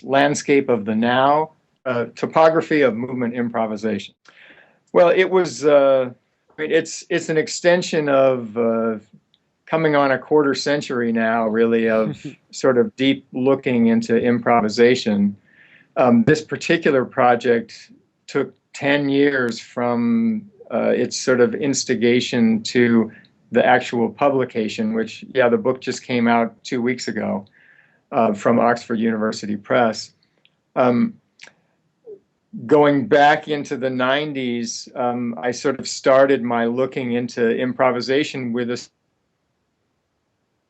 Landscape of the Now, Topography of Movement Improvisation. Well, it was, it's an extension of coming on a quarter century now, really, of sort of deep looking into improvisation. This particular project took 10 years from its sort of instigation to the actual publication, which, yeah, the book just came out 2 weeks ago from Oxford University Press. Going back into the 90s, I sort of started my looking into improvisation with this.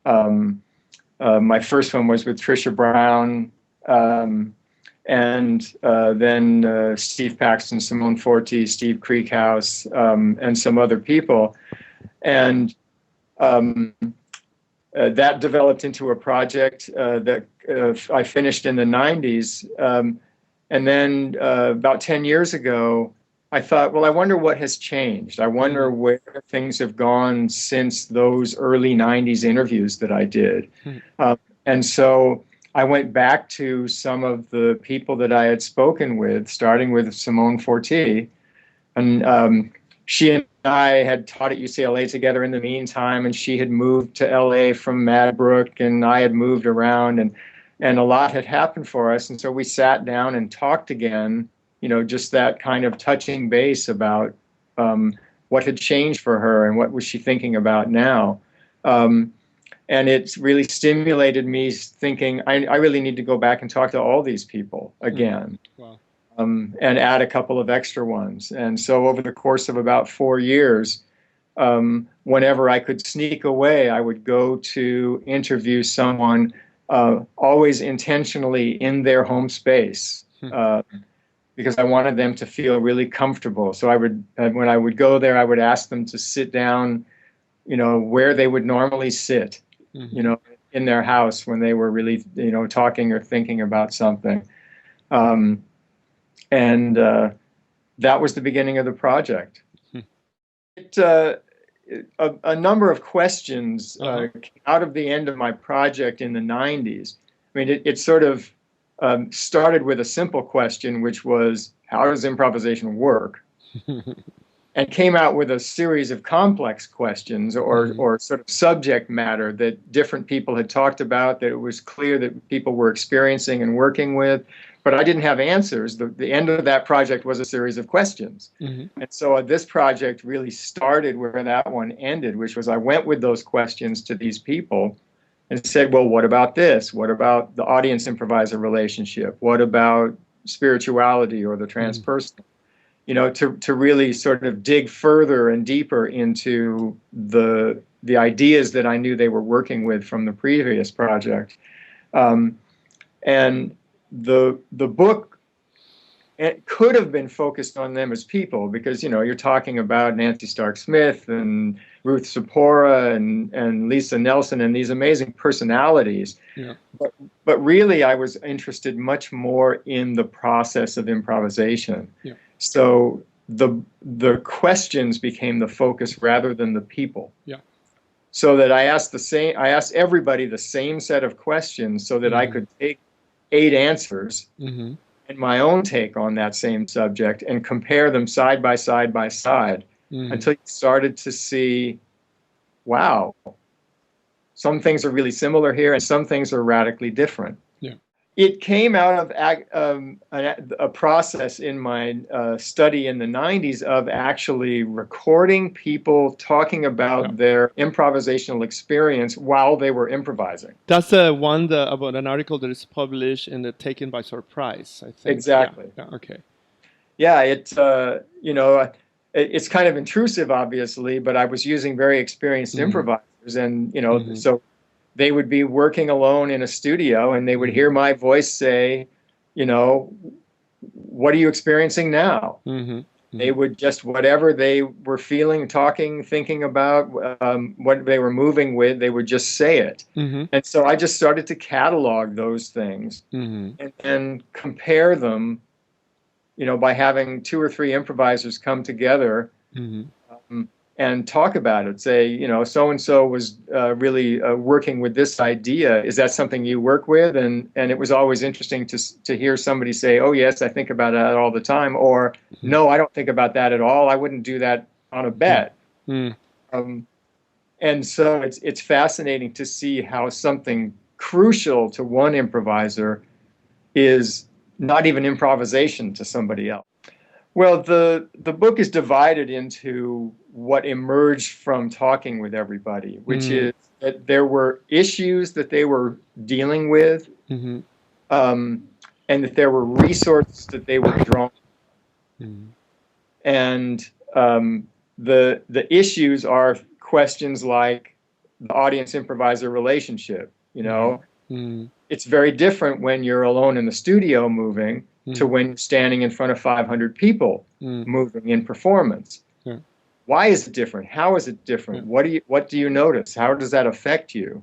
My first one was with Trisha Brown, and then Steve Paxton, Simone Forti, Steve Krieghaus, and some other people. And that developed into a project that I finished in the 90s. And then about 10 years ago, I thought, well, I wonder what has changed. I wonder where things have gone since those early 90s interviews that I did. And so I went back to some of the people that I had spoken with, starting with Simone Forti. And she and I had taught at UCLA together in the meantime, and she had moved to LA from Madbrook, and I had moved around, and a lot had happened for us. And so we sat down and talked again, you know, just that kind of touching base about what had changed for her and what was she thinking about now. And it's really stimulated me thinking, I really need to go back and talk to all these people again. Wow. And add a couple of extra ones. And so over the course of about 4 years, whenever I could sneak away, I would go to interview someone, always intentionally in their home space, because I wanted them to feel really comfortable. So I would, when I would go there, I would ask them to sit down, you know, where they would normally sit, you know, in their house when they were really, you know, talking or thinking about something. And that was the beginning of the project. A number of questions came out of the end of my project in the 90s. I mean, it sort of started with a simple question, which was, how does improvisation work? And came out with a series of complex questions or sort of subject matter that different people had talked about, that it was clear that people were experiencing and working with. But I didn't have answers. The end of that project was a series of questions. And so this project really started where that one ended, which was I went with those questions to these people and said, well, what about this? What about the audience-improviser relationship? What about spirituality or the transpersonal? You know, to really sort of dig further and deeper into the ideas that I knew they were working with from the previous project. And the book, it could have been focused on them as people, because, you know, you're talking about Nancy Stark Smith and Ruth Zaporah and Lisa Nelson and these amazing personalities. Yeah. But really, I was interested much more in the process of improvisation. Yeah. So the questions became the focus rather than the people. Yeah. So that I asked everybody the same set of questions so that I could take 8 answers and my own take on that same subject and compare them side by side until you started to see, wow, some things are really similar here and some things are radically different. Yeah. It came out of a process in my study in the 90s of actually recording people talking about their improvisational experience while they were improvising. That's the one about an article that is published and Taken by Surprise, I think. Exactly. Yeah. Okay. Yeah, you know, it's kind of intrusive, obviously, but I was using very experienced improvisers, and, you know, so they would be working alone in a studio and they would hear my voice say, you know, what are you experiencing now? They would just, whatever they were feeling, talking, thinking about, what they were moving with, they would just say it. And so I just started to catalog those things and compare them, you know, by having 2 or 3 improvisers come together and talk about it. Say, so and so was really working with this idea. Is that something you work with? And it was always interesting to hear somebody say, oh yes, I think about that all the time, or no, I don't think about that at all. I wouldn't do that on a bet. And so it's fascinating to see how something crucial to one improviser is not even improvisation to somebody else. Well, the book is divided into what emerged from talking with everybody, which is that there were issues that they were dealing with, and that there were resources that they were drawing. And the issues are questions like the audience improviser relationship. It's very different when you're alone in the studio moving to when you're standing in front of 500 people moving in performance. Why is it different? How is it different? What do you notice? How does that affect you?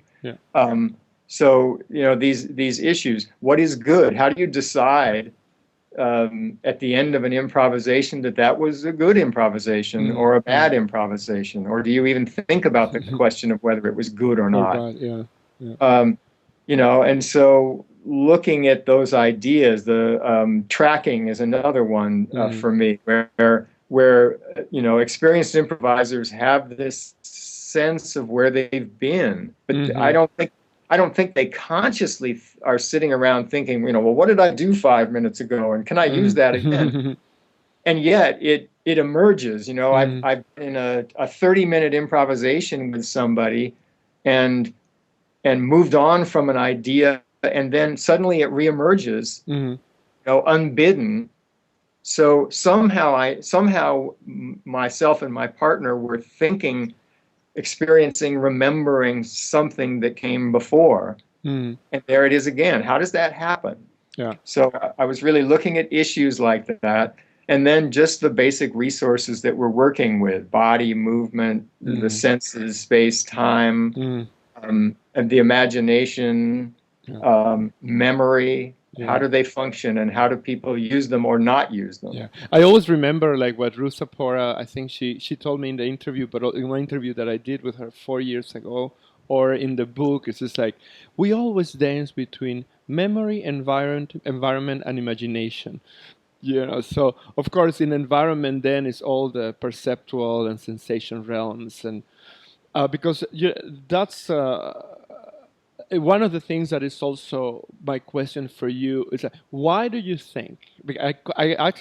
So these issues. What is good? How do you decide at the end of an improvisation that was a good improvisation or a bad improvisation? Or do you even think about the question of whether it was good or not? And so looking at those ideas, the tracking is another one for me, where experienced improvisers have this sense of where they've been, but I don't think they consciously are sitting around thinking, well, what did I do 5 minutes ago, and can I use that again? And yet it emerges. I've been in a 30-minute improvisation with somebody, and moved on from an idea, and then suddenly it reemerges, unbidden. So somehow myself and my partner were experiencing, remembering something that came before, and there it is again. How does that happen? So I was really looking at issues like that, and then just the basic resources that we're working with: body, movement, the senses, space, time. And the imagination, memory, how do they function, and how do people use them or not use them? I always remember like what Ruth Zaporah, I think she told me in the interview, but in one interview that I did with her 4 years ago, or in the book, it's just like, we always dance between memory, environment, and imagination. So of course in environment then is all the perceptual and sensation realms, and because that's one of the things that is also my question for you is, why do you think, I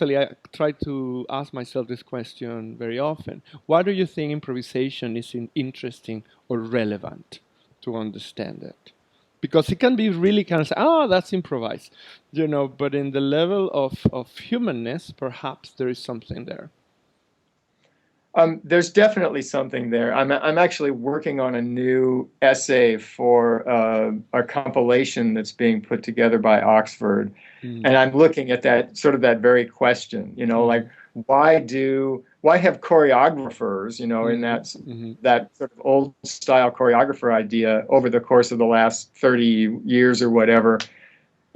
try to ask myself this question very often, why do you think improvisation is interesting or relevant to understand it? Because it can be really kind of say, that's improvised, but in the level of humanness, perhaps there is something there. There's definitely something there. I'm actually working on a new essay for a compilation that's being put together by Oxford, and I'm looking at that very question. Like why have choreographers, in that sort of old style choreographer idea over the course of the last 30 years or whatever,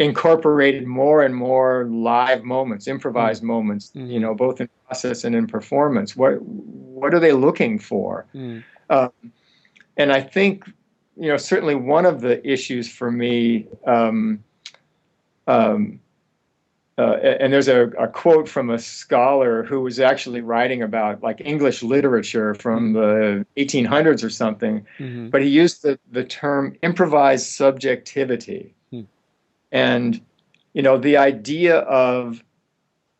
incorporated more and more live moments, improvised moments, both in process and in performance. What are they looking for? And I think, certainly one of the issues for me, and there's a quote from a scholar who was actually writing about like English literature from the 1800s or something, but he used the term improvised subjectivity. And, the idea of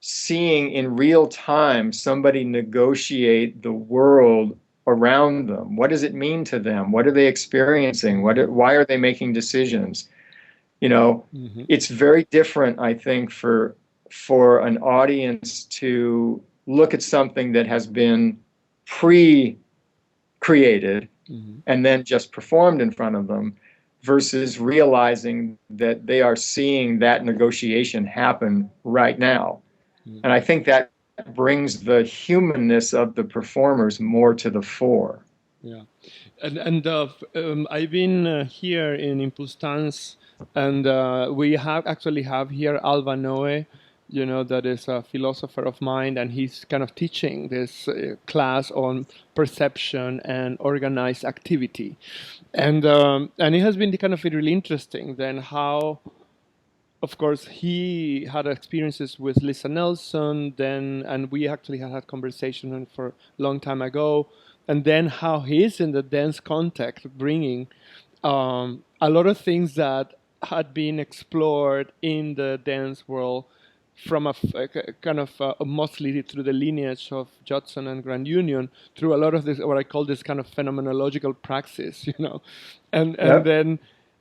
seeing in real time somebody negotiate the world around them. What does it mean to them? What are they experiencing? Why are they making decisions? It's very different, I think, for an audience to look at something that has been pre-created and then just performed in front of them, versus realizing that they are seeing that negotiation happen right now. And I think that brings the humanness of the performers more to the fore. And I've been here in Impulse Dance, and we have here Alvin Ailey, that is a philosopher of mind, and he's kind of teaching this class on perception and organized activity, and it has been kind of really interesting. Then how, of course, he had experiences with Lisa Nelson, then, and we actually had conversation for a long time ago, and then how he's in the dance context, bringing a lot of things that had been explored in the dance world from a kind of mostly through the lineage of Judson and Grand Union, through a lot of this, what I call this kind of phenomenological praxis, and Yep. then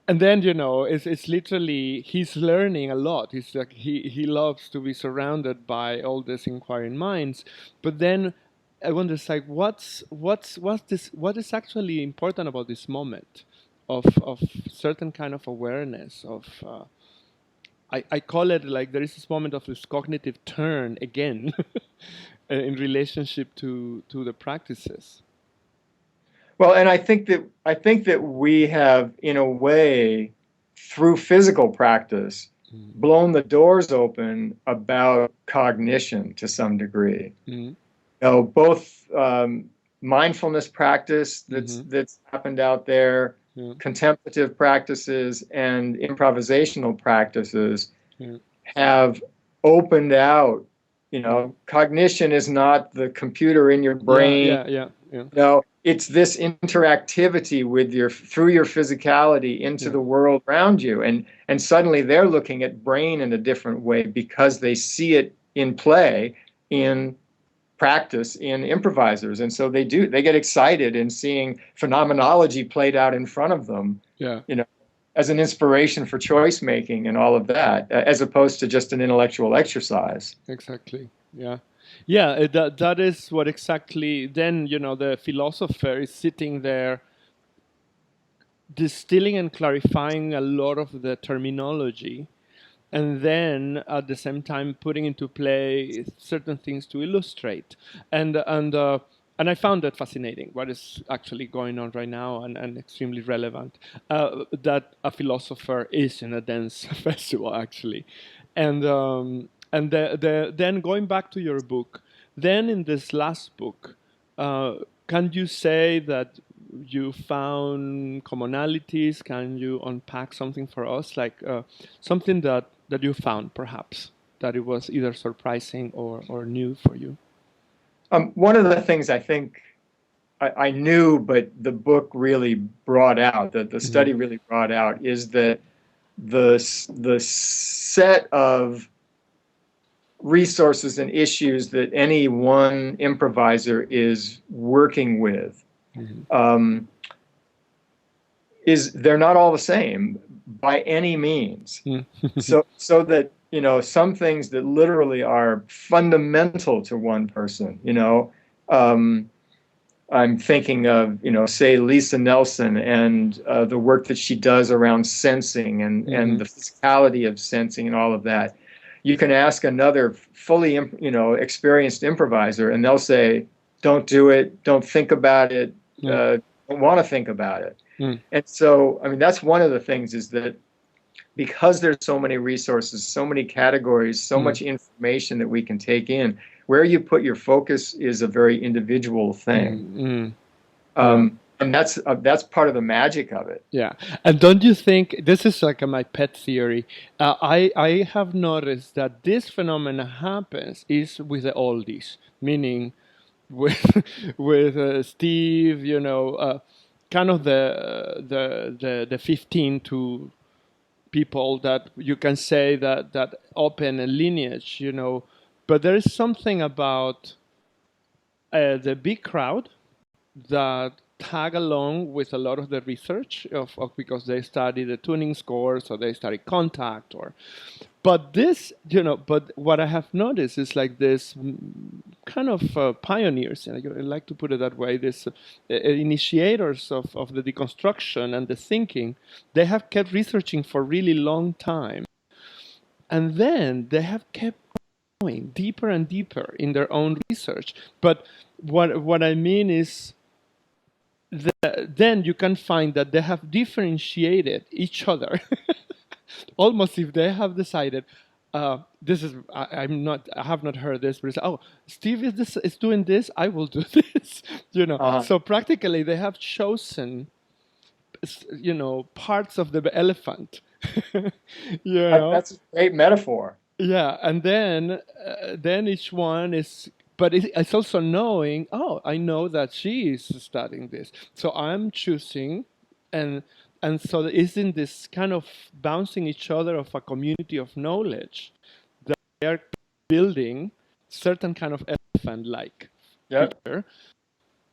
it's literally he's learning a lot. He's like he loves to be surrounded by all these inquiring minds, but then I wonder, it's like what's this, what is actually important about this moment of certain kind of awareness of I call it like there is this moment of this cognitive turn again in relationship to the practices. Well, and I think that we have, in a way, through physical practice, blown the doors open about cognition to some degree. Mm-hmm. Both mindfulness practice that's happened out there, contemplative practices, and improvisational practices have opened out. Cognition is not the computer in your brain. Yeah. It's this interactivity with through your physicality into the world around you, and suddenly they're looking at brain in a different way because they see it in play in practice in improvisers, and so they get excited in seeing phenomenology played out in front of them, as an inspiration for choice making and all of that, as opposed to just an intellectual exercise. Exactly. That is what exactly. Then the philosopher is sitting there distilling and clarifying a lot of the terminology, and then at the same time putting into play certain things to illustrate, and I found that fascinating, what is actually going on right now, and extremely relevant, that a philosopher is in a dance festival actually, and then going back to your book, then in this last book, can you say that you found commonalities? Can you unpack something for us, like something that you found, perhaps, that it was either surprising or new for you? One of the things I think I knew, but the book really brought out, that the study really brought out, is that the set of resources and issues that any one improviser is working with they're not all the same by any means. So that some things that literally are fundamental to one person. I'm thinking of say Lisa Nelson and the work that she does around sensing and the physicality of sensing and all of that. You can ask another fully experienced improviser, and they'll say, "Don't do it. Don't think about it. Don't want to think about it." And so, that's one of the things, is that because there's so many resources, so many categories, so much information that we can take in, where you put your focus is a very individual thing. And that's part of the magic of it. Yeah. And don't you think, this is like my pet theory, I have noticed that this phenomena happens is with the oldies, meaning with Steve, kind of the 15 to people that you can say that open a lineage, but there is something about the big crowd that tag along with a lot of the research of because they study the tuning scores, or they study contact, but this, but what I have noticed is like this kind of pioneers, and I like to put it that way, this initiators of the deconstruction and the thinking. They have kept researching for a really long time, and then they have kept going deeper and deeper in their own research. But what I mean is, then you can find that they have differentiated each other almost if they have decided, this is I have not heard this, but it's, oh, Steve is doing this, I will do this. So practically they have chosen, parts of the elephant. That's a great metaphor. Yeah, and then each one is, but it's also knowing, oh, I know that she is studying this, so I'm choosing, and so it's in this kind of bouncing each other of a community of knowledge that they are building certain kind of elephant-like figure.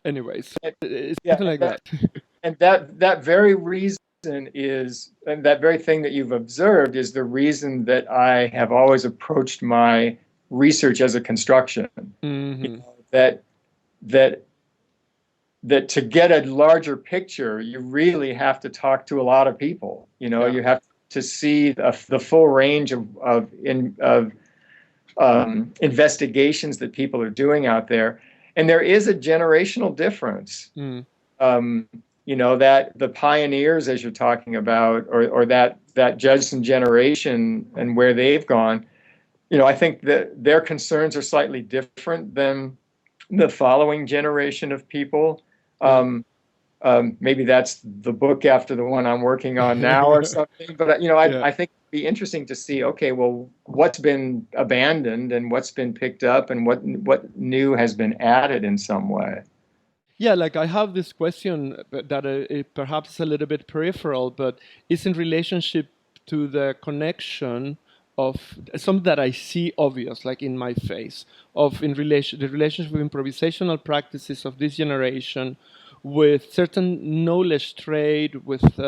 Anyways, it's something like that. And that very reason is, and that very thing that you've observed is the reason that I have always approached my research as a construction. Mm-hmm. That to get a larger picture, you really have to talk to a lot of people. You have to see the full range of investigations that people are doing out there, and there is a generational difference. That the pioneers, as you're talking about, or that Judson generation and where they've gone, I think that their concerns are slightly different than the following generation of people. Maybe that's the book after the one I'm working on now or something. But, I think it'd be interesting to see, okay, well, what's been abandoned and what's been picked up and what new has been added in some way. Yeah, like I have this question that perhaps is a little bit peripheral, but it's in relationship to the connection of something that I see obvious, like in my face, the relationship of improvisational practices of this generation with certain knowledge trade, with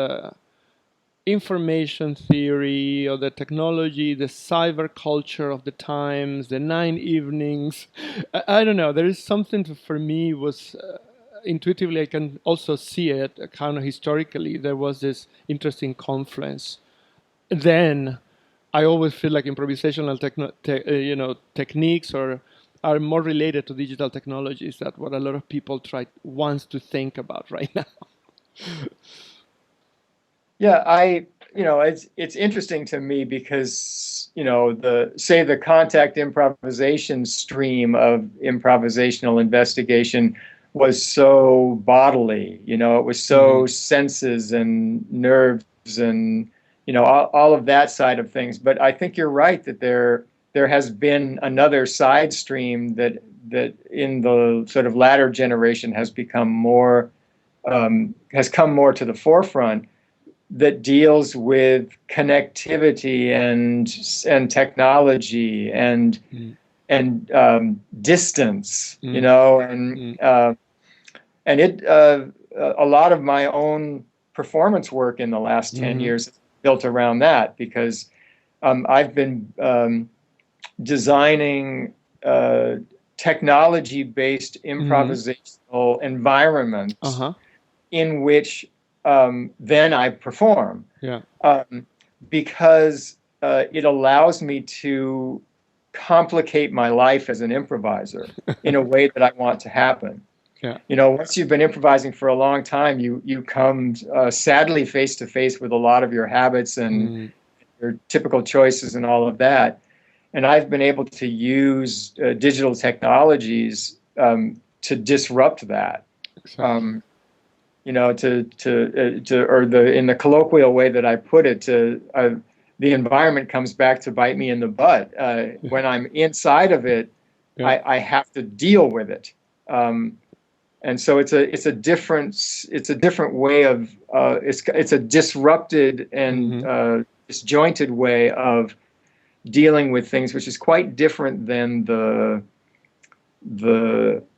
information theory, or the technology, the cyber culture of the times, the 9 evenings. I don't know. There is something for me was intuitively I can also see it kind of historically. There was this interesting confluence. Then I always feel like improvisational techniques are more related to digital technologies. That's what a lot of people wants to think about right now. Yeah, it's interesting to me because, the contact improvisation stream of improvisational investigation was so bodily, it was so senses and nerves and, all of that side of things. But I think you're right that there has been another side stream that in the sort of latter generation has become has come more to the forefront, that deals with connectivity and technology and distance, and it a lot of my own performance work in the last 10 years is built around that, because I've been designing technology-based improvisational environments in which then I perform, because it allows me to complicate my life as an improviser in a way that I want to happen. Once you've been improvising for a long time, you come sadly face to face with a lot of your habits and your typical choices and all of that. And I've been able to use digital technologies to disrupt that. Exactly. In the colloquial way that I put it, the environment comes back to bite me in the butt. When I'm inside of it, I have to deal with it. And so it's a different way of it's a disrupted and disjointed way of dealing with things, which is quite different than the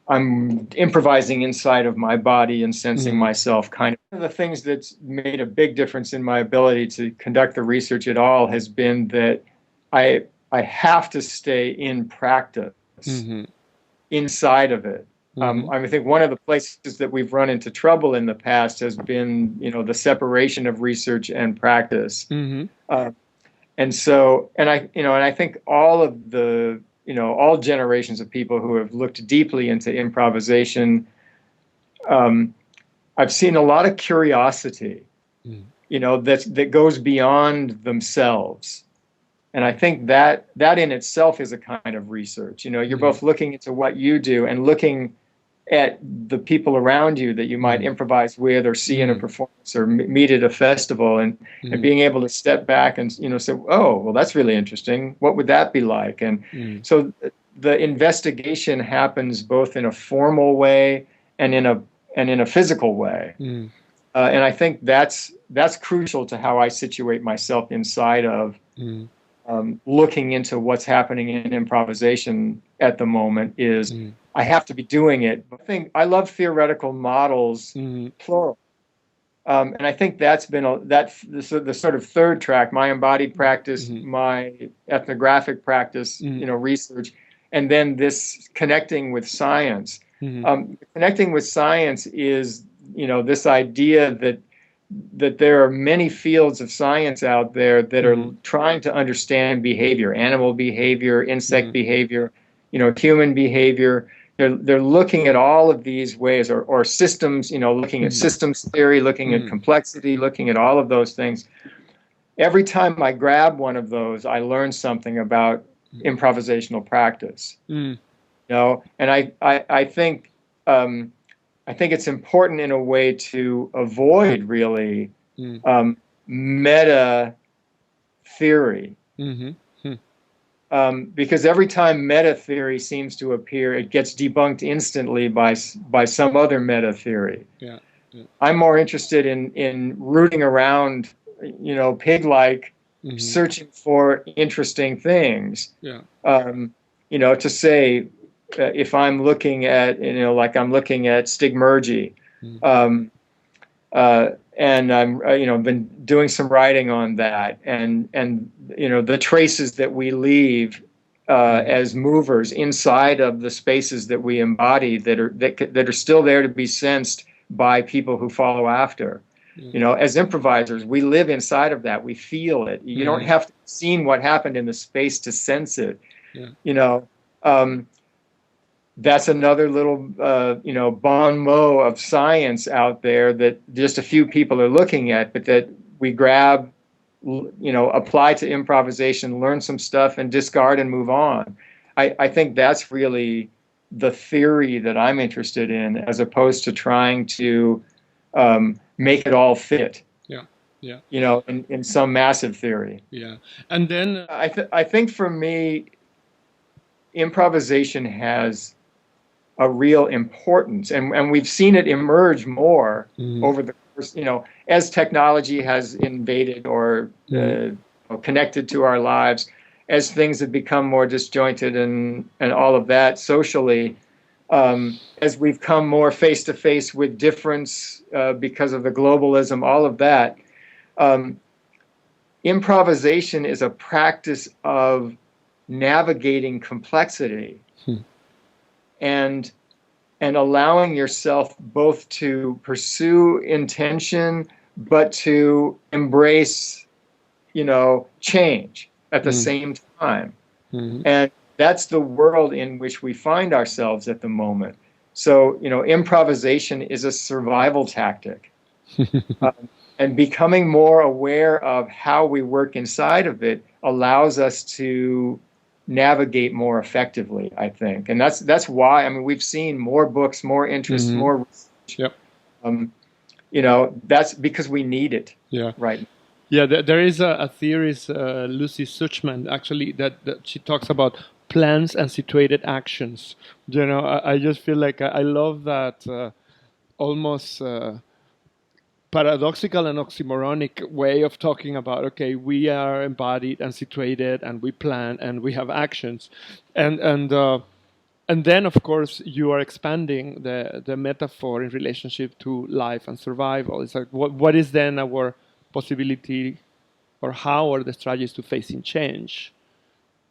I'm improvising inside of my body and sensing myself kind of. One of the things that's made a big difference in my ability to conduct the research at all has been that I have to stay in practice inside of it. I think one of the places that we've run into trouble in the past has been, the separation of research and practice. And I think all of the, all generations of people who have looked deeply into improvisation, I've seen a lot of curiosity, that goes beyond themselves. And I think that in itself is a kind of research. You know, you're both looking into what you do and looking at the people around you that you might improvise with or see in a performance or meet at a festival, and being able to step back and, you know, say, oh, well, that's really interesting. What would that be like? And so the investigation happens both in a formal way and in a physical way. And I think that's crucial to how I situate myself inside of looking into what's happening in improvisation at the moment. Is I have to be doing it. I love theoretical models, plural. And I think that's been the sort of third track: my embodied practice, my ethnographic practice, you know, research, and then this connecting with science. Connecting with science is, you know, this idea that there are many fields of science out there that are trying to understand behavior, animal behavior, insect behavior, you know, human behavior. They're looking at all of these ways, or systems, you know, looking at systems theory, looking at complexity, looking at all of those things. Every time I grab one of those, I learn something about improvisational practice. You know, and I think it's important in a way to avoid really meta theory. Because every time meta theory seems to appear, it gets debunked instantly by some other meta theory. I'm more interested in rooting around, you know, pig-like, searching for interesting things. You know, to say, if I'm looking at, you know, like I'm looking at stigmergy, and I'm, you know, been doing some writing on that, and you know, the traces that we leave as movers inside of the spaces that we embody that are still there to be sensed by people who follow after. You know, as improvisers, we live inside of that. We feel it. You don't have to have seen what happened in the space to sense it. You know, that's another little, you know, bon mot of science out there that just a few people are looking at, but that we grab, you know, apply to improvisation, learn some stuff, and discard and move on. I think that's really the theory that I'm interested in, as opposed to trying to make it all fit. You know, in some massive theory. And then I think for me, improvisation has a real importance, and we've seen it emerge more over the course, you know, as technology has invaded or connected to our lives, as things have become more disjointed and all of that socially, as we've come more face to face with difference because of the globalism, all of that. Improvisation is a practice of navigating complexity. And allowing yourself both to pursue intention, but to embrace, you know, change at the same time. And that's the world in which we find ourselves at the moment. So, you know, improvisation is a survival tactic. And becoming more aware of how we work inside of it allows us to navigate more effectively, I think. And that's why, I mean, we've seen more books, more interest, more research. You know, that's because we need it right now. There is a theorist, Lucy Suchman, actually, that she talks about plans and situated actions. You know, I just feel like I love that almost paradoxical and oxymoronic way of talking about, okay, we are embodied and situated, and we plan, and we have actions, and then of course you are expanding the metaphor in relationship to life and survival. It's like, what is then our possibility, or how are the strategies to facing change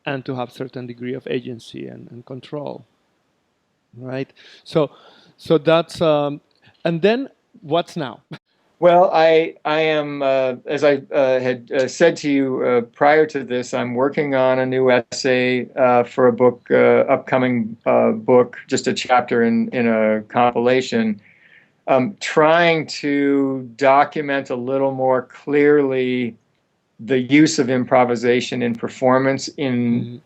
and to have certain degree of agency and control, right? So that's and then what's now? Well, I am, as I had said to you prior to this, I'm working on a new essay for a book, upcoming book, just a chapter in a compilation, trying to document a little more clearly the use of improvisation in performance in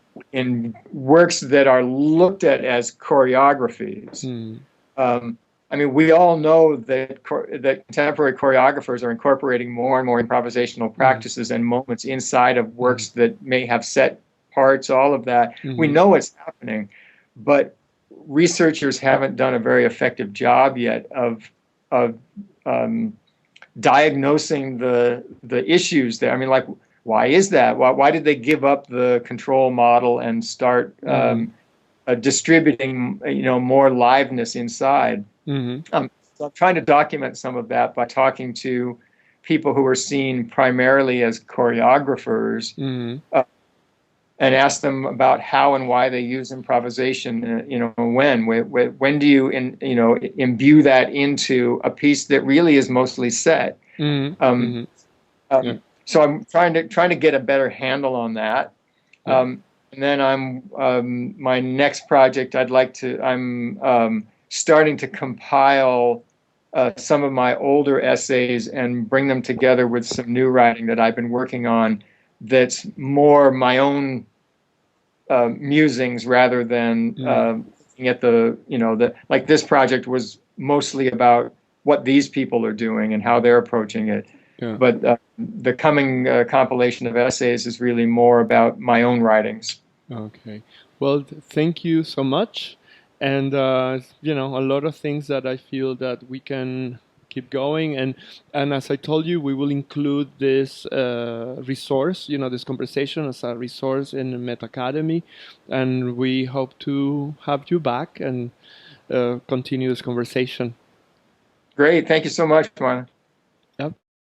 works that are looked at as choreographies. I mean, we all know that contemporary choreographers are incorporating more and more improvisational practices and moments inside of works that may have set parts, all of that. We know it's happening, but researchers haven't done a very effective job yet of diagnosing the issues there. I mean, like, why is that? Why did they give up the control model and start distributing, more liveness inside? So I'm trying to document some of that by talking to people who are seen primarily as choreographers, and ask them about how and why they use improvisation. When do you imbue that into a piece that really is mostly set? So I'm trying to get a better handle on that. And then my next project, I'm starting to compile some of my older essays and bring them together with some new writing that I've been working on that's more my own musings rather than looking at like this project was mostly about what these people are doing and how they're approaching it. But the coming compilation of essays is really more about my own writings. Okay. Well, thank you so much. And, a lot of things that I feel that we can keep going. And as I told you, we will include this resource, this conversation as a resource in Meta Academy. And we hope to have you back and continue this conversation. Great. Thank you so much, Marlon.